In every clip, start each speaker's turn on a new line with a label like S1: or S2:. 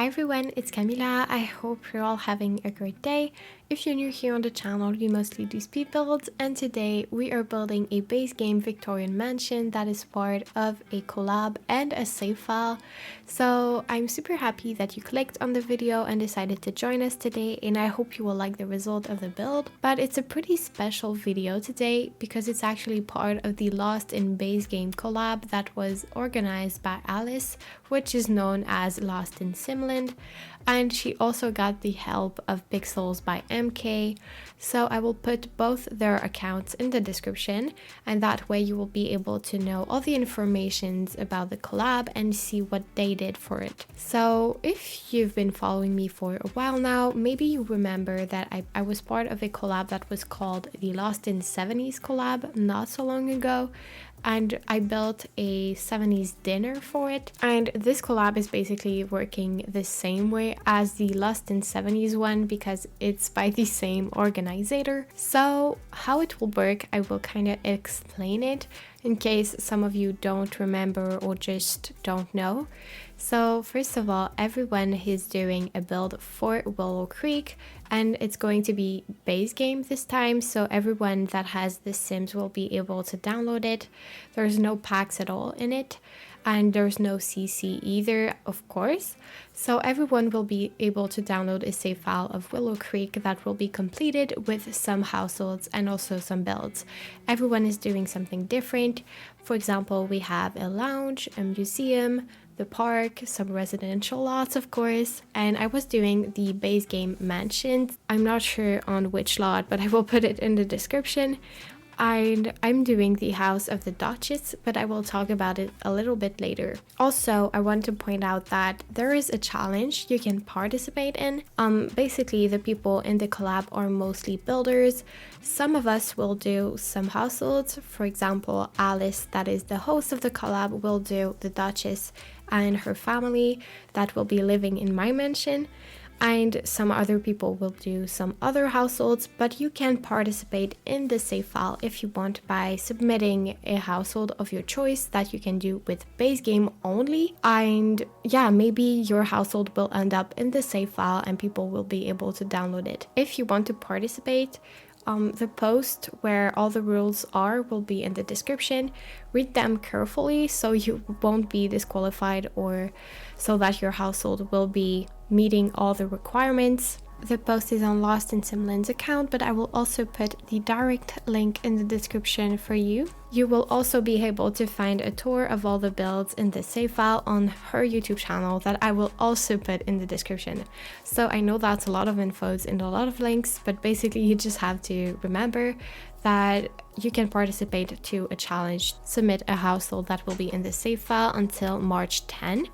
S1: everyone, it's Kamila. I hope you're all having a great day. If you're new here on the channel, we mostly do speed builds, and today we are building a base game Victorian mansion that is part of a collab and a save file. So I'm super happy that you clicked on the video and decided to join us today, and I hope you will like the result of the build. But it's a pretty special video today because it's actually part of the Lost in Base Game collab that was organized by Alice, which is known as Lost in Simland, and she also got the help of Pixels by MK. So I will put both their accounts in the description, and that way you will be able to know all the informations about the collab and see what they did for it. So if you've been following me for a while now, maybe you remember that I was part of a collab that was called the Lost in 70s collab not so long ago, and I built a 70s dinner for it. And this collab is basically working the same way as the Lost in 70s one because it's by the same organizer. So how it will work, I will kind of explain it in case some of you don't remember or just don't know. So first of all, everyone is doing a build for Willow Creek, and it's going to be base game this time, so everyone that has The Sims will be able to download it. There's no packs at all in it, and there's no CC either, of course. So everyone will be able to download a save file of Willow Creek that will be completed with some households and also some builds. Everyone is doing something different. For example, we have a lounge, a museum, the park, some residential lots, of course, and I was doing the base game mansion. I'm not sure on which lot, but I will put it in the description. And I'm doing the house of the Duchess, but I will talk about it a little bit later. Also, I want to point out that there is a challenge you can participate in. Basically, the people in the collab are mostly builders. Some of us will do some households. For example, Alice, that is the host of the collab, will do the Duchess and her family that will be living in my mansion. And some other people will do some other households, but you can participate in the save file if you want by submitting a household of your choice that you can do with base game only. And yeah, maybe your household will end up in the save file and people will be able to download it. If you want to participate, the post where all the rules are will be in the description. Read them carefully so you won't be disqualified or so that your household will be meeting all the requirements. The post is on Lost in Simland's account, but I will also put the direct link in the description for you. You will also be able to find a tour of all the builds in the save file on her YouTube channel that I will also put in the description. So I know that's a lot of infos and a lot of links, but basically you just have to remember that you can participate to a challenge, submit a household that will be in the save file until March 10.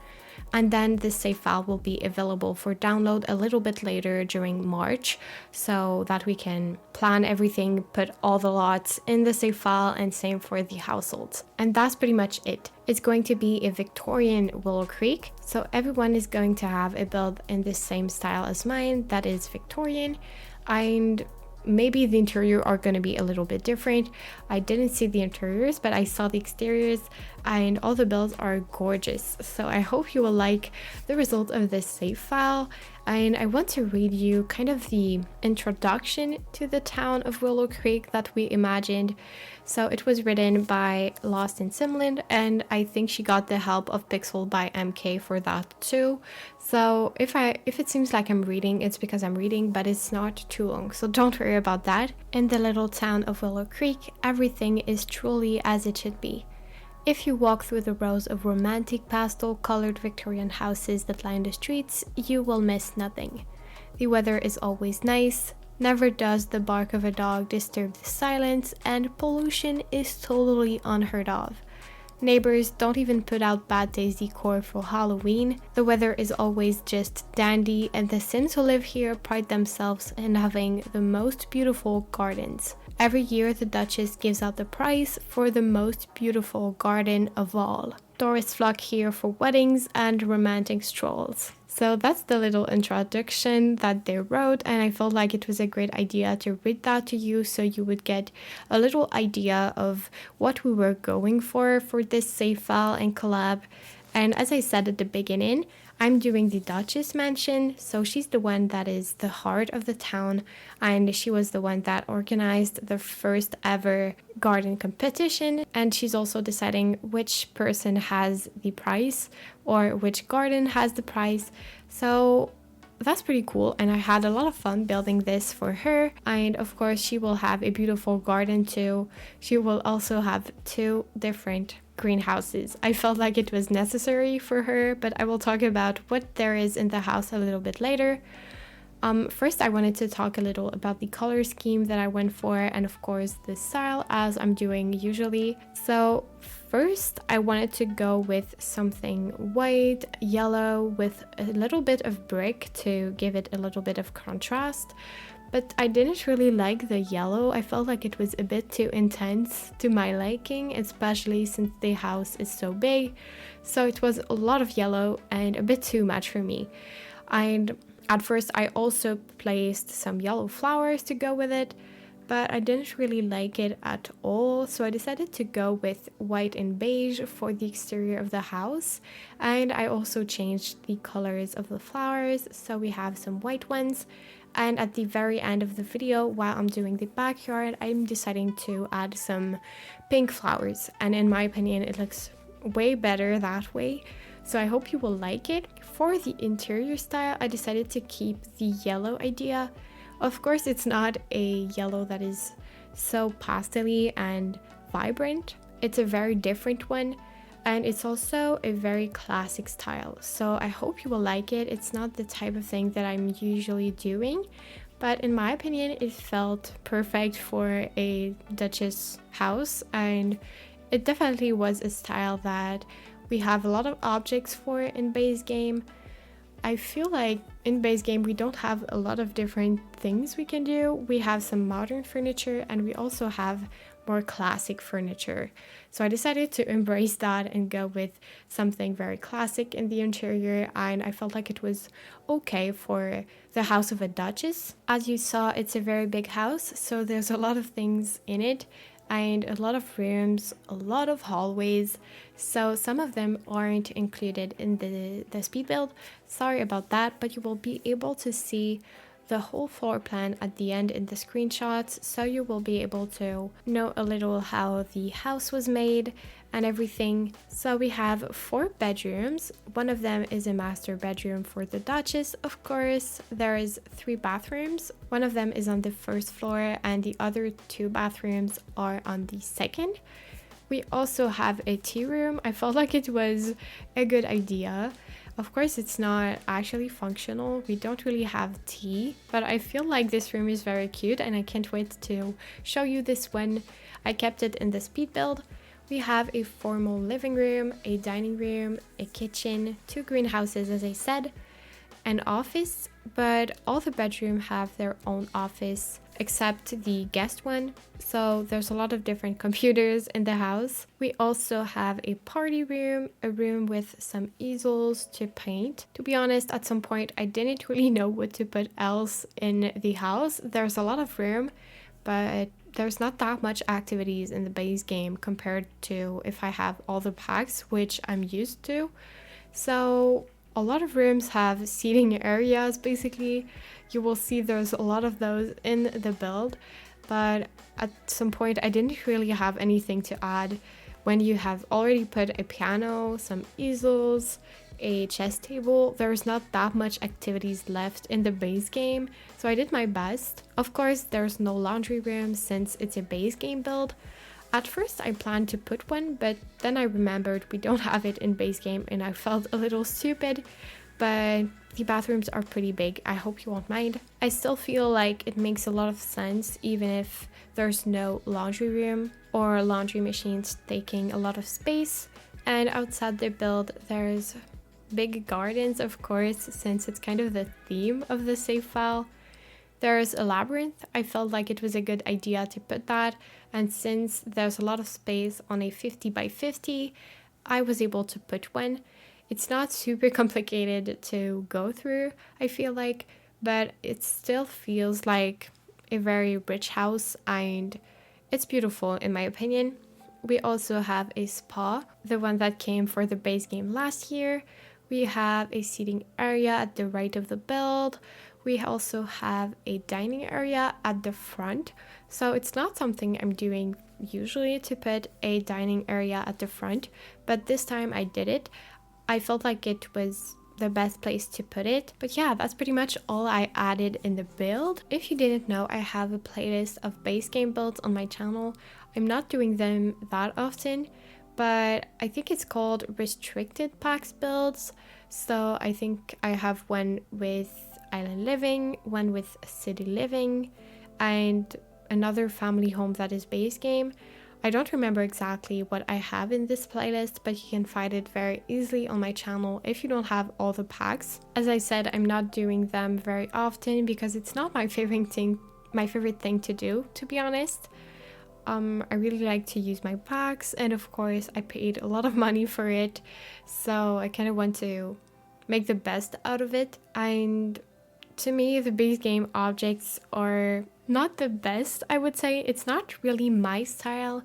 S1: And then the save file will be available for download a little bit later during March, so that we can plan everything, put all the lots in the save file, and same for the households. And that's pretty much it. It's going to be a Victorian Willow Creek, so everyone is going to have a build in the same style as mine, that is Victorian, and maybe the interior are going to be a little bit different. I didn't see the interiors, but I saw the exteriors, and all the builds are gorgeous. So I hope you will like the result of this save file. And I want to read you kind of the introduction to the town of Willow Creek that we imagined. So it was written by Lost in Simland, and I think she got the help of Pixel by MK for that too. So if it seems like I'm reading, it's because I'm reading, but it's not too long, so don't worry about that. In the little town of Willow Creek, everything is truly as it should be. If you walk through the rows of romantic pastel-colored Victorian houses that line the streets, you will miss nothing. The weather is always nice, never does the bark of a dog disturb the silence, and pollution is totally unheard of. Neighbors don't even put out bad taste decor for Halloween. The weather is always just dandy, and the Sims who live here pride themselves in having the most beautiful gardens. Every year, the Duchess gives out the prize for the most beautiful garden of all. Tourists flock here for weddings and romantic strolls. So that's the little introduction that they wrote, and I felt like it was a great idea to read that to you so you would get a little idea of what we were going for this save file and collab. And as I said at the beginning, I'm doing the Duchess mansion, so she's the one that is the heart of the town, and she was the one that organized the first ever garden competition, and she's also deciding which person has the prize or which garden has the prize. So that's pretty cool, and I had a lot of fun building this for her. And of course she will have a beautiful garden too. She will also have 2 different greenhouses. I felt like it was necessary for her, but I will talk about what there is in the house a little bit later. First, I wanted to talk a little about the color scheme that I went for, and of course the style, as I'm doing usually. So first, I wanted to go with something white, yellow, with a little bit of brick to give it a little bit of contrast. But I didn't really like the yellow. I felt like it was a bit too intense to my liking, especially since the house is so big. So it was a lot of yellow and a bit too much for me. And at first I also placed some yellow flowers to go with it, but I didn't really like it at all, so I decided to go with white and beige for the exterior of the house. And I also changed the colors of the flowers, so we have some white ones. And at the very end of the video, while I'm doing the backyard, I'm deciding to add some pink flowers, and in my opinion it looks way better that way. So I hope you will like it. For the interior style, I decided to keep the yellow idea. Of course, it's not a yellow that is so pastel-y and vibrant. It's a very different one, and it's also a very classic style. So I hope you will like it. It's not the type of thing that I'm usually doing, but in my opinion, it felt perfect for a Duchess house, and it definitely was a style that we have a lot of objects for in base game. I feel like in base game we don't have a lot of different things we can do. We have some modern furniture and we also have more classic furniture. So I decided to embrace that and go with something very classic in the interior, and I felt like it was okay for the house of a Duchess. As you saw, it's a very big house, so there's a lot of things in it and a lot of rooms, a lot of hallways, so some of them aren't included in the speed build. Sorry about that, but you will be able to see the whole floor plan at the end in the screenshots, so you will be able to know a little how the house was made and everything. So we have 4 bedrooms. One of them is a master bedroom for the Duchess, of course. There is 3 bathrooms. One of them is on the first floor and the other 2 bathrooms are on the second. We also have a tea room. I felt like it was a good idea. Of course, it's not actually functional. We don't really have tea, but I feel like this room is very cute and I can't wait to show you this one. I kept it in the speed build. We have a formal living room, a dining room, a kitchen, 2 greenhouses, as I said, an office, but all the bedrooms have their own office except the guest one. So there's a lot of different computers in the house. We also have a party room, a room with some easels to paint. To be honest, at some point I didn't really know what to put else in the house. There's a lot of room, but there's not that much activities in the base game compared to if I have all the packs, which I'm used to. So a lot of rooms have seating areas. Basically, you will see there's a lot of those in the build, but at some point I didn't really have anything to add when you have already put a piano, some easels, a chess table. There's not that much activities left in the base game, so I did my best. Of course, there's no laundry room since it's a base game build. At first I planned to put one, but then I remembered we don't have it in base game and I felt a little stupid, but the bathrooms are pretty big. I hope you won't mind. I still feel like it makes a lot of sense even if there's no laundry room or laundry machines taking a lot of space. And outside the build there's big gardens, of course, since it's kind of the theme of the save file. There's a labyrinth. I felt like it was a good idea to put that, and since there's a lot of space on a 50 by 50, I was able to put one. It's not super complicated to go through, I feel like, but it still feels like a very rich house and it's beautiful in my opinion. We also have a spa, the one that came for the base game last year. We have a seating area at the right of the build. We also have a dining area at the front. So it's not something I'm doing usually to put a dining area at the front, but this time I did it. I felt like it was the best place to put it. But yeah, that's pretty much all I added in the build. If you didn't know, I have a playlist of base game builds on my channel. I'm not doing them that often, but I think it's called restricted packs builds. So I think I have one with island living, one with city living, and another family home that is base game. I don't remember exactly what I have in this playlist, but you can find it very easily on my channel if you don't have all the packs. As I said, I'm not doing them very often because it's not my favorite thing to do, to be honest. I really like to use my packs, and of course I paid a lot of money for it, so I kind of want to make the best out of it. And to me, the base game objects are not the best, I would say. It's not really my style.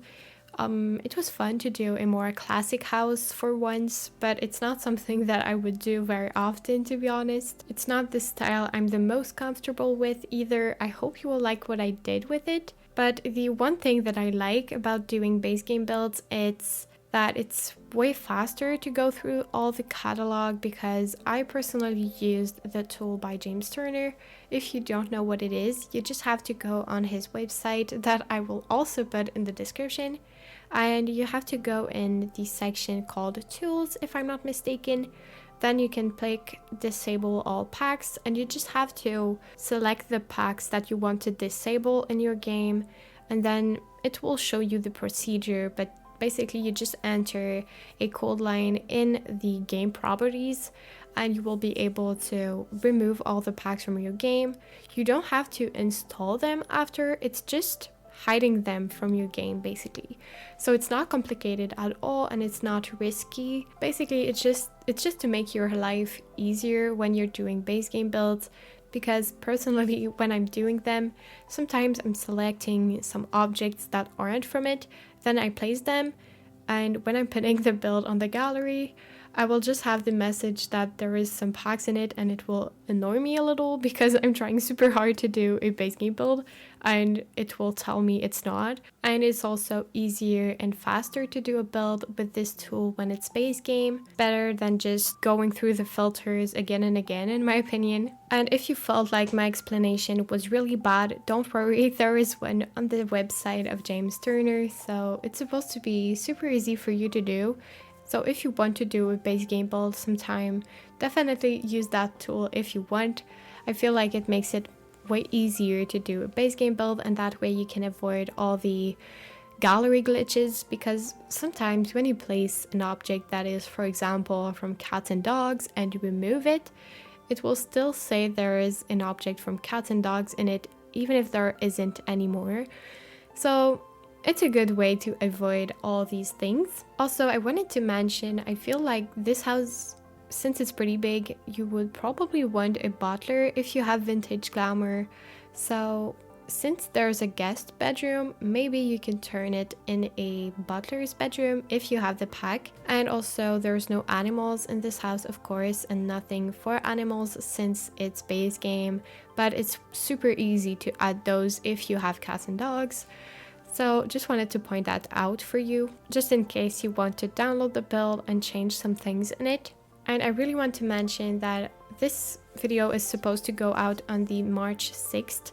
S1: It was fun to do a more classic house for once, but it's not something that I would do very often, to be honest. It's not the style I'm the most comfortable with either. I hope you will like what I did with it. But the one thing that I like about doing base game builds, it's that it's way faster to go through all the catalog, because I personally used the tool by James Turner. If you don't know what it is, you just have to go on his website that I will also put in the description, and you have to go in the section called Tools, if I'm not mistaken. Then you can click disable all packs, and you just have to select the packs that you want to disable in your game, and then it will show you the procedure. But basically you just enter a code line in the game properties and you will be able to remove all the packs from your game. You don't have to install them after, it's just hiding them from your game basically. So it's not complicated at all, and it's not risky. Basically it's just to make your life easier when you're doing base game builds, because personally when I'm doing them, sometimes I'm selecting some objects that aren't from it, then I place them, and when I'm putting the build on the gallery, I will just have the message that there is some packs in it, and it will annoy me a little because I'm trying super hard to do a base game build and it will tell me it's not. And it's also easier and faster to do a build with this tool when it's base game, better than just going through the filters again and again, in my opinion. And if you felt like my explanation was really bad, don't worry, there is one on the website of James Turner, so it's supposed to be super easy for you to do. So if you want to do a base game build sometime, definitely use that tool if you want. I feel like it makes it way easier to do a base game build, and that way you can avoid all the gallery glitches, because sometimes when you place an object that is, for example, from cats and dogs and you remove it, it will still say there is an object from cats and dogs in it, even if there isn't anymore. So it's a good way to avoid all these things. Also, I wanted to mention, I feel like this house, since it's pretty big, you would probably want a butler if you have vintage glamour. So since there's a guest bedroom, maybe you can turn it in a butler's bedroom if you have the pack. And also there's no animals in this house, of course, and nothing for animals since it's base game, but it's super easy to add those if you have cats and dogs. So just wanted to point that out for you, just in case you want to download the build and change some things in it. And I really want to mention that this video is supposed to go out on the March 6th.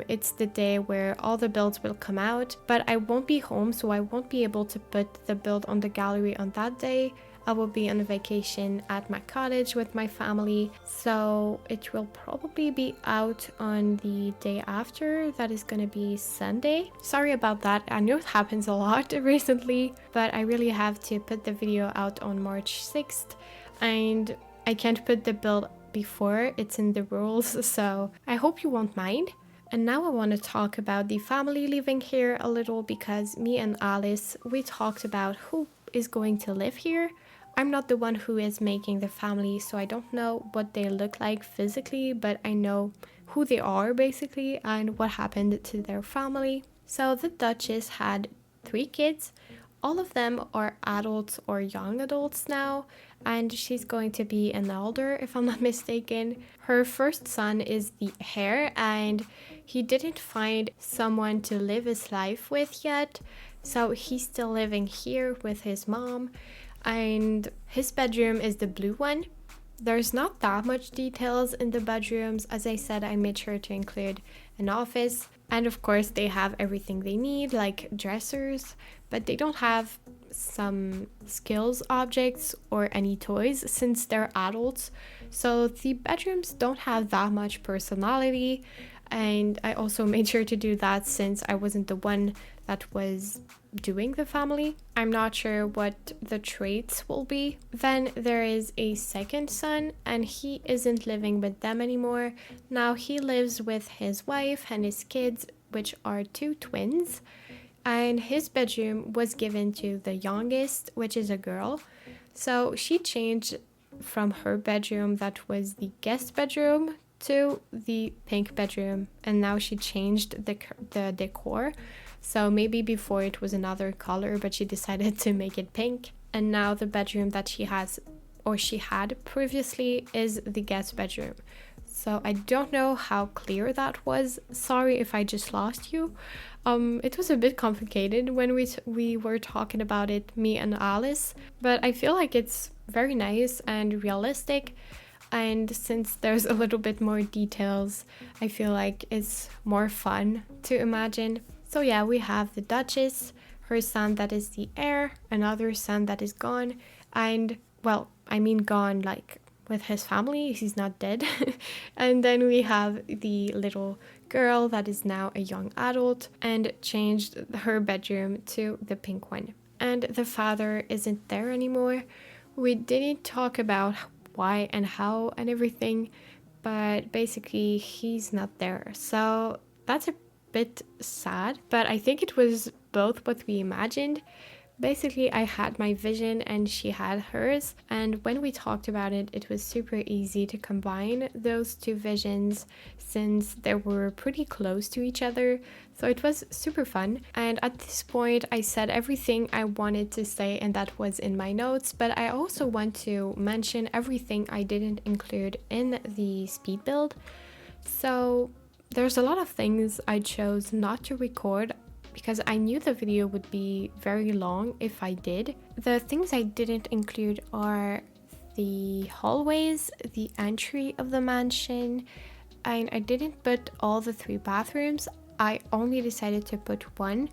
S1: It's the day where all the builds will come out, but I won't be home, so I won't be able to put the build on the gallery on that day. I will be on a vacation at my cottage with my family, so it will probably be out on the day after. That is gonna be Sunday. Sorry about that, I know it happens a lot recently, but I really have to put the video out on March 6th, and I can't put the build before, it's in the rules, so I hope you won't mind. And now I want to talk about the family living here a little, because me and Alice, we talked about who is going to live here. I'm not the one who is making the family, so I don't know what they look like physically, but I know who they are basically and what happened to their family. So the Duchess had 3 kids. all of them are adults or young adults now, and she's going to be an elder if I'm not mistaken. Her first son is the heir, and he didn't find someone to live his life with yet, so he's still living here with his mom, and his bedroom is the blue one. There's not that much details in the bedrooms. As I said, I made sure to include an office, and of course they have everything they need, like dressers, but they don't have some skills objects or any toys since they're adults. So the bedrooms don't have that much personality, and I also made sure to do that since I wasn't the one that was doing the family. I'm not sure what the traits will be. Then there is a second son, and he isn't living with them anymore. Now he lives with his wife and his kids, which are 2 twins, and his bedroom was given to the youngest, which is a girl. So she changed from her bedroom that was the guest bedroom to the pink bedroom, and now she changed the decor. So maybe before it was another color, but she decided to make it pink. And now the bedroom that she has, or she had previously, is the guest bedroom. So I don't know how clear that was. Sorry if I just lost you. It was a bit complicated when we were talking about it, me and Alice, but I feel like it's very nice and realistic. And since there's a little bit more details, I feel like it's more fun to imagine. So yeah, we have the Duchess, her son that is the heir, another son that is gone, and well, I mean gone like with his family, he's not dead. And then we have the little girl that is now a young adult and changed her bedroom to the pink one. And the father isn't there anymore. We didn't talk about why and how and everything, but basically he's not there. So that's a bit sad, but I think it was both what we imagined. Basically, I had my vision and she had hers, and when we talked about it, it was super easy to combine those 2 visions since they were pretty close to each other. So it was super fun, and at this point I said everything I wanted to say and that was in my notes, but I also want to mention everything I didn't include in the speed build. So there's a lot of things I chose not to record because I knew the video would be very long if I did. The things I didn't include are the hallways, the entry of the mansion, and I didn't put all the 3 bathrooms. I only decided to put one,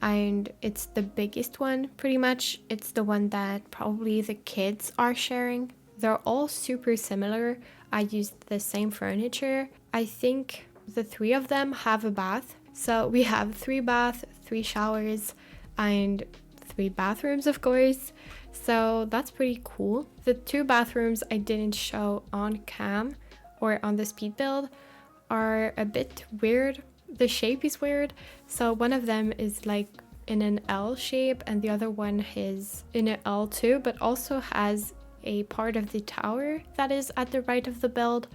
S1: and it's the biggest one pretty much. It's the one that probably the kids are sharing. They're all super similar. I used the same furniture. I think the 3 of them have a bath. So we have 3 baths, 3 showers, and 3 bathrooms, of course. So that's pretty cool. The 2 bathrooms I didn't show on cam or on the speed build are a bit weird. The shape is weird. So one of them is like in an L shape and the other one is in an L too, but also has a part of the tower that is at the right of the build.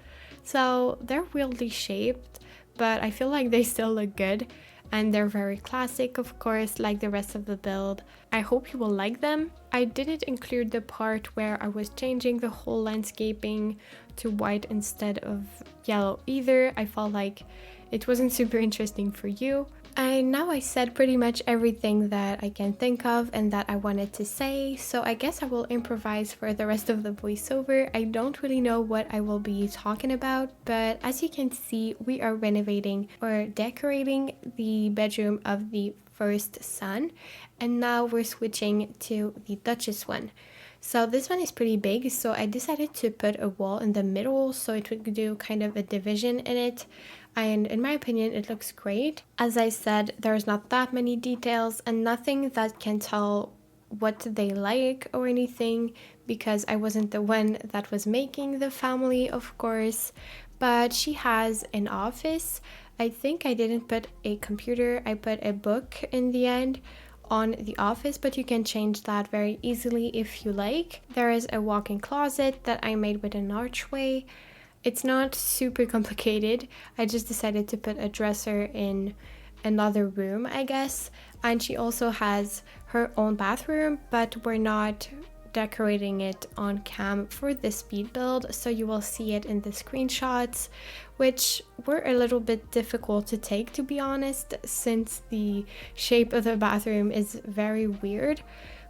S1: So they're weirdly shaped, but I feel like they still look good, and they're very classic, of course, like the rest of the build. I hope you will like them. I didn't include the part where I was changing the whole landscaping to white instead of yellow either. I felt like it wasn't super interesting for you. And now I said pretty much everything that I can think of and that I wanted to say, so I guess I will improvise for the rest of the voiceover. I don't really know what I will be talking about, but as you can see, we are renovating or decorating the bedroom of the first son, and now we're switching to the Duchess one. So this one is pretty big, so I decided to put a wall in the middle so it would do kind of a division in it. And in my opinion, it looks great. As I said, there's not that many details and nothing that can tell what they like or anything, because I wasn't the one that was making the family, of course. But she has an office. I think I didn't put a computer, I put a book in the end on the office, but you can change that very easily if you like. There is a walk-in closet that I made with an archway. It's not super complicated. I just decided to put a dresser in another room, I guess. And she also has her own bathroom, but we're not decorating it on cam for this speed build, so you will see it in the screenshots, which were a little bit difficult to take, to be honest, since the shape of the bathroom is very weird.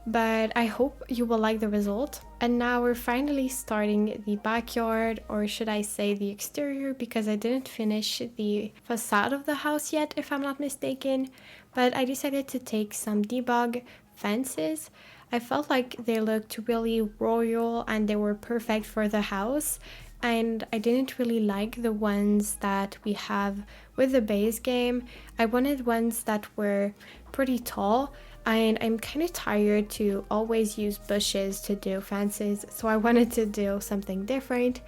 S1: But I hope you will like the result. And now we're finally starting the backyard, or should I say the exterior, because I didn't finish the facade of the house yet, if I'm not mistaken. But I decided to take some debug fences. I felt like they looked really royal and they were perfect for the house. And I didn't really like the ones that we have with the base game. I wanted ones that were pretty tall, and I'm kind of tired to always use bushes to do fences, so I wanted to do something different.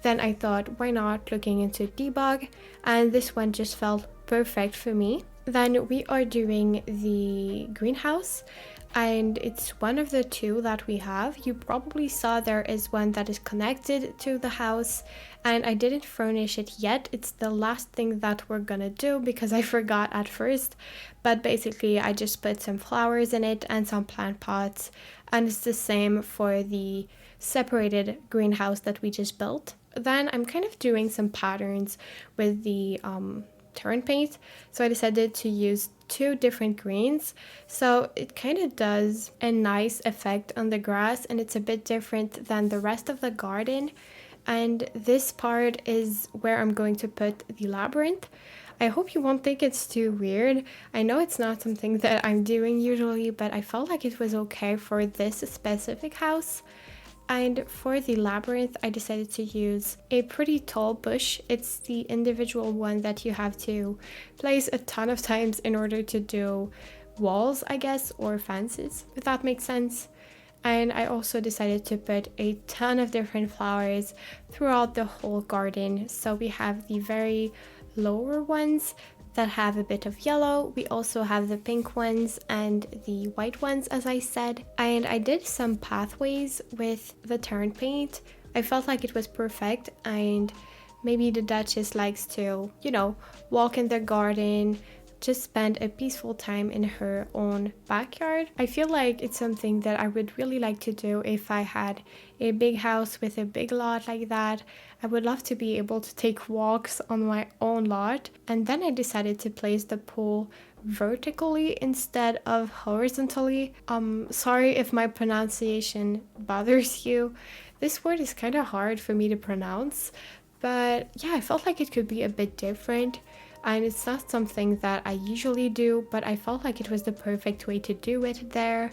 S1: Then I thought, why not looking into debug, and this one just felt perfect for me. Then we are doing the greenhouse, and it's one of the two that we have. You probably saw there is one that is connected to the house, and I didn't furnish it yet. It's the last thing that we're gonna do because I forgot at first, but basically I just put some flowers in it and some plant pots, and it's the same for the separated greenhouse that we just built. Then I'm kind of doing some patterns with the turn paint, so I decided to use 2 different greens, so it kind of does a nice effect on the grass, and it's a bit different than the rest of the garden. And this part is where I'm going to put the labyrinth. I hope you won't think it's too weird. I know it's not something that I'm doing usually, but I felt like it was okay for this specific house. And for the labyrinth, I decided to use a pretty tall bush. It's the individual one that you have to place a ton of times in order to do walls, I guess, or fences, if that makes sense. And I also decided to put a ton of different flowers throughout the whole garden. So we have the very lower ones that have a bit of yellow. We also have the pink ones and the white ones, as I said. And I did some pathways with the turn paint. I felt like it was perfect, and maybe the Duchess likes to, you know, walk in the garden, just spend a peaceful time in her own backyard. I feel like it's something that I would really like to do if I had a big house with a big lot like that. I would love to be able to take walks on my own lot. And then I decided to place the pool vertically instead of horizontally. Sorry if my pronunciation bothers you. This word is kind of hard for me to pronounce, but yeah, I felt like it could be a bit different. And it's not something that I usually do, but I felt like it was the perfect way to do it there.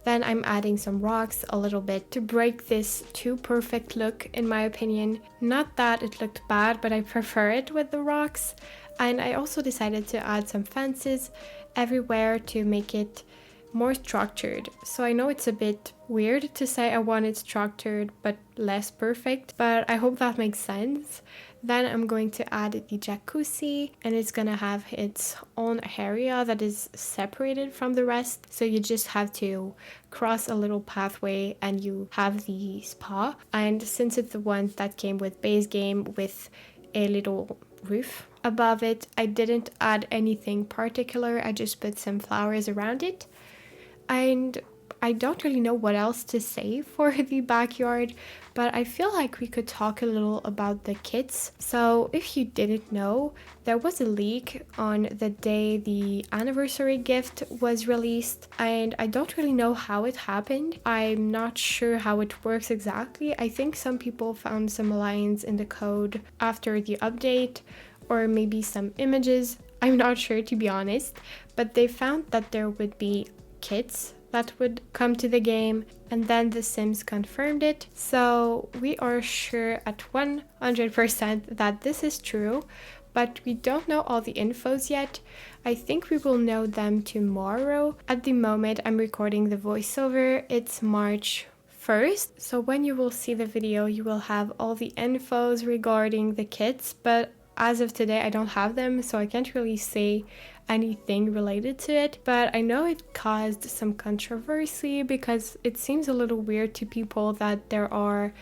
S1: Then I'm adding some rocks a little bit to break this too perfect look, in my opinion. Not that it looked bad, but I prefer it with the rocks. And I also decided to add some fences everywhere to make it more structured. So I know it's a bit weird to say I want it structured but less perfect, but I hope that makes sense. Then I'm going to add the jacuzzi, and it's gonna have its own area that is separated from the rest. So you just have to cross a little pathway and you have the spa. And since it's the one that came with base game with a little roof above it, I didn't add anything particular. I just put some flowers around it. And I don't really know what else to say for the backyard, but I feel like we could talk a little about the kits. So if you didn't know, there was a leak on the day the anniversary gift was released, and I don't really know how it happened. I'm not sure how it works exactly. I think some people found some lines in the code after the update, or maybe some images. I'm not sure, to be honest, but they found that there would be kits that would come to the game, and then The Sims confirmed it. So we are sure at 100% that this is true, but we don't know all the infos yet. I think we will know them tomorrow. At the moment I'm recording the voiceover, it's March 1st. So when you will see the video, you will have all the infos regarding the kits, but as of today I don't have them, so I can't really say anything related to it. But I know it caused some controversy because it seems a little weird to people that there are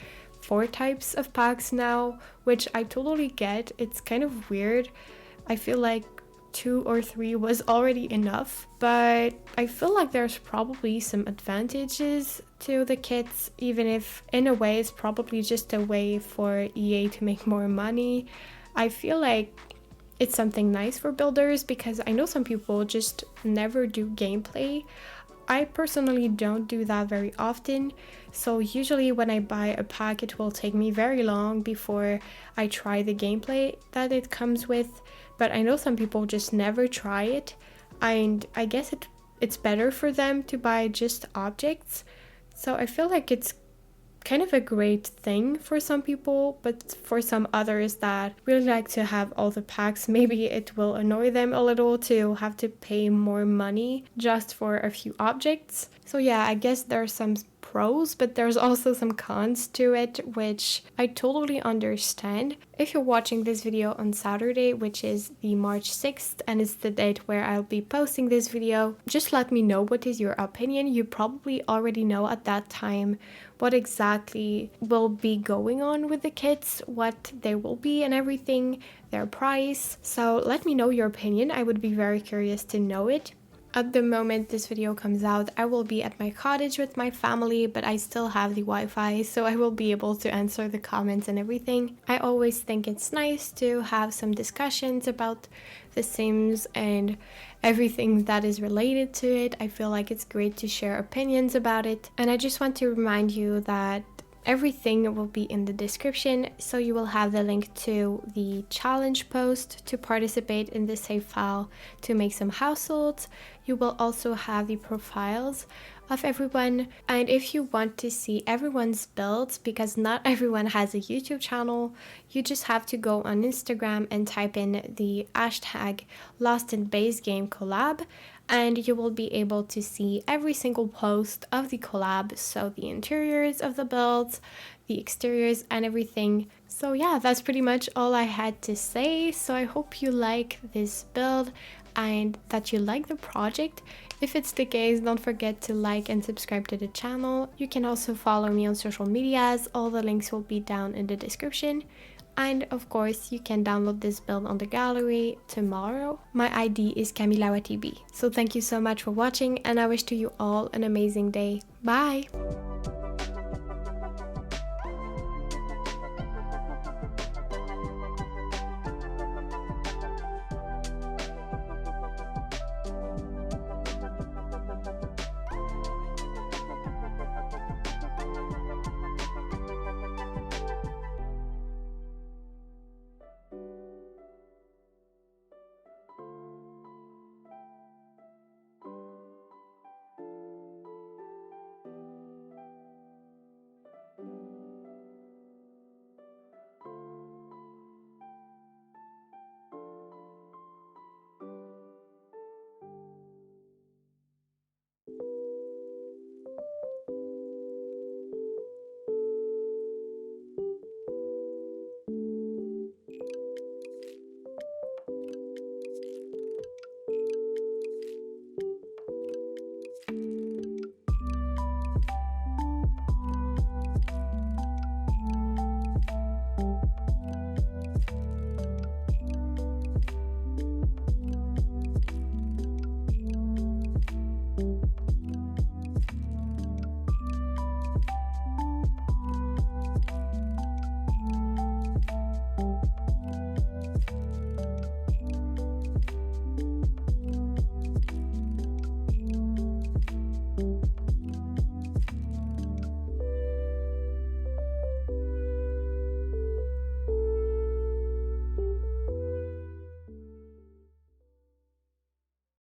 S1: 4 types of packs now, which I totally get. It's kind of weird. I feel like 2 or 3 was already enough, but I feel like there's probably some advantages to the kits, even if in a way it's probably just a way for EA to make more money. I feel like it's something nice for builders because I know some people just never do gameplay. I personally don't do that very often, so usually when I buy a pack it will take me very long before I try the gameplay that it comes with, but I know some people just never try it, and I guess it's better for them to buy just objects. So I feel like it's kind of a great thing for some people, but for some others that really like to have all the packs, maybe it will annoy them a little to have to pay more money just for a few objects. So yeah, I guess there's some pros, but there's also some cons to it, which I totally understand. If you're watching this video on Saturday, which is the March 6th, and it's the date where I'll be posting this video, just let me know what is your opinion. You probably already know at that time what exactly will be going on with the kits, what they will be and everything, their price. So let me know your opinion. I would be very curious to know it. At the moment this video comes out, I will be at my cottage with my family, but I still have the Wi-Fi, so I will be able to answer the comments and everything. I always think it's nice to have some discussions about The Sims and everything that is related to it. I feel like it's great to share opinions about it. And I just want to remind you that everything will be in the description, so you will have the link to the challenge post to participate in the save file to make some households. You will also have the profiles of everyone, and if you want to see everyone's builds, because not everyone has a YouTube channel, you just have to go on Instagram and type in the hashtag Lost in Base Game collab, and you will be able to see every single post of the collab, so the interiors of the builds, the exteriors and everything. So yeah, that's pretty much all I had to say. So I hope you like this build and that you like the project. If it's the case, don't forget to like and subscribe to the channel. You can also follow me on social medias. All the links will be down in the description. And of course, you can download this build on the gallery tomorrow. My ID is KamilaYtb. So thank you so much for watching, and I wish to you all an amazing day. Bye!